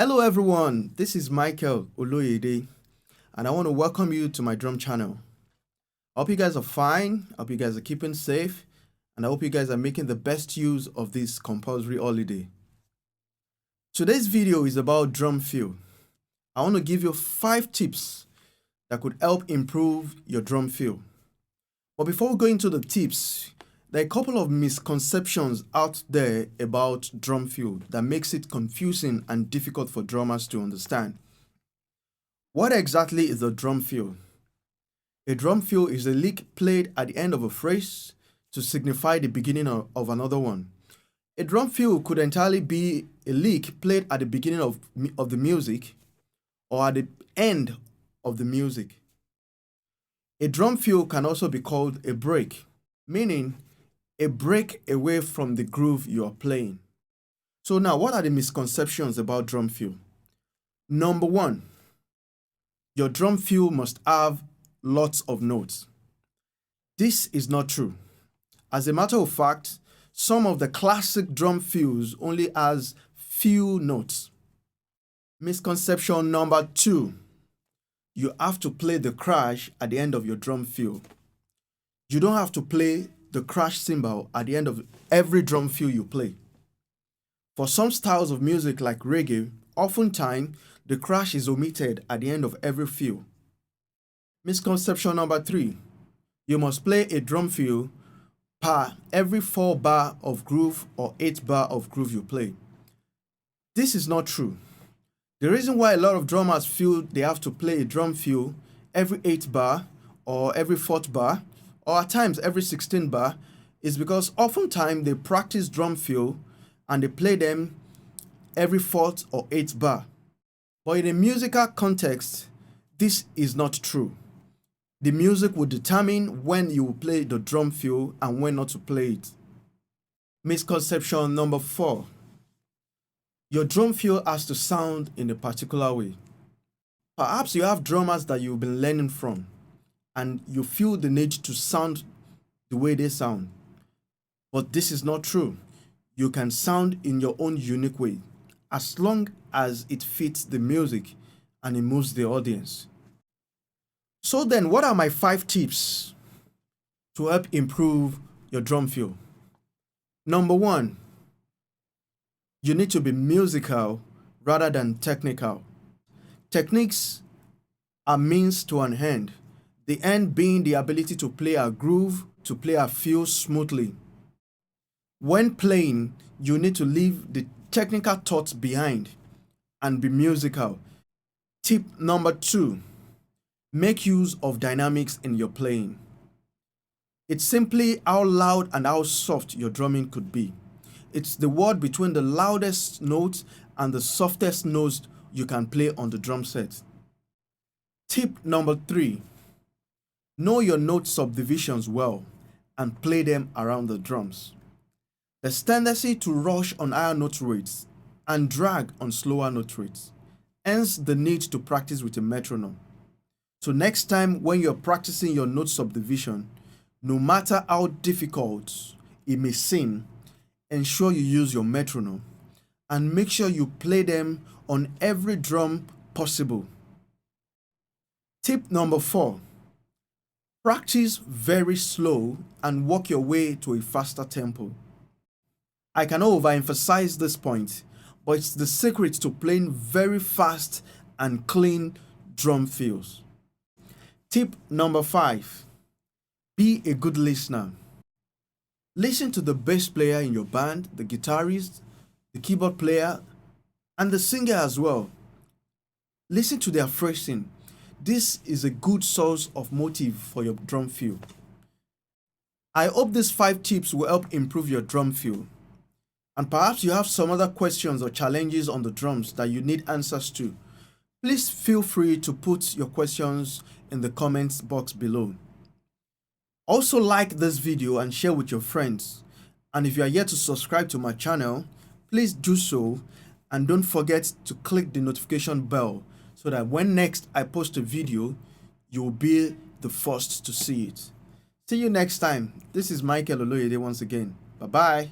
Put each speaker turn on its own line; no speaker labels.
Hello everyone, this is Michael Oloyede and I want to welcome you to my drum channel. I hope you guys are fine, I hope you guys are keeping safe, and I hope you guys are making the best use of this compulsory holiday. Today's video is about drum feel. I want to give you 5 tips that could help improve your drum feel. But before we go into the tips, there are a couple of misconceptions out there about drum feel that makes it confusing and difficult for drummers to understand. What exactly is a drum feel? A drum feel is a lick played at the end of a phrase to signify the beginning of another one. A drum feel could entirely be a lick played at the beginning of the music or at the end of the music. A drum feel can also be called a break, meaning a break away from the groove you are playing. So now, what are the misconceptions about drum feel? Number 1, your drum feel must have lots of notes. This is not true. As a matter of fact, some of the classic drum fills only has few notes. Misconception number 2, you have to play the crash at the end of your drum fill. You don't have to play the crash cymbal at the end of every drum fill you play. For some styles of music like reggae, oftentimes the crash is omitted at the end of every fill. Misconception number 3, you must play a drum fill per every 4 bar of groove or 8 bar of groove you play. This is not true. The reason why a lot of drummers feel they have to play a drum fill every 8 bar or every 4th bar or at times every 16 bar is because oftentimes they practice drum fill and they play them every 4th or 8th bar. But in a musical context, this is not true. The music will determine when you will play the drum fill and when not to play it. Misconception number 4, your drum fill has to sound in a particular way. Perhaps you have drummers that you've been learning from and you feel the need to sound the way they sound. But this is not true. You can sound in your own unique way as long as it fits the music and it moves the audience. So then, what are my 5 tips to help improve your drum feel? Number 1, you need to be musical rather than technical. Techniques are means to an end, the end being the ability to play a groove, to play a feel smoothly. When playing, you need to leave the technical thoughts behind and be musical. Tip number 2, make use of dynamics in your playing. It's simply how loud and how soft your drumming could be. It's the word between the loudest note and the softest notes you can play on the drum set. Tip number 3, know your note subdivisions well and play them around the drums. There's tendency to rush on higher note rates and drag on slower note rates, hence the need to practice with a metronome. So next time when you're practicing your note subdivision, no matter how difficult it may seem, ensure you use your metronome and make sure you play them on every drum possible. Tip number 4, practice very slow and work your way to a faster tempo. I cannot overemphasize this point, but it's the secret to playing very fast and clean drum fills. Tip number 5, be a good listener. Listen to the bass player in your band, the guitarist, the keyboard player, and the singer as well. Listen to their phrasing. This is a good source of motive for your drum fill. I hope these 5 tips will help improve your drum fill. And perhaps you have some other questions or challenges on the drums that you need answers to. Please feel free to put your questions in the comments box below. Also like this video and share with your friends. And if you are yet to subscribe to my channel, please do so, and don't forget to click the notification bell so that when next I post a video, you will be the first to see it. See you next time. This is Michael Oloyede once again. Bye bye.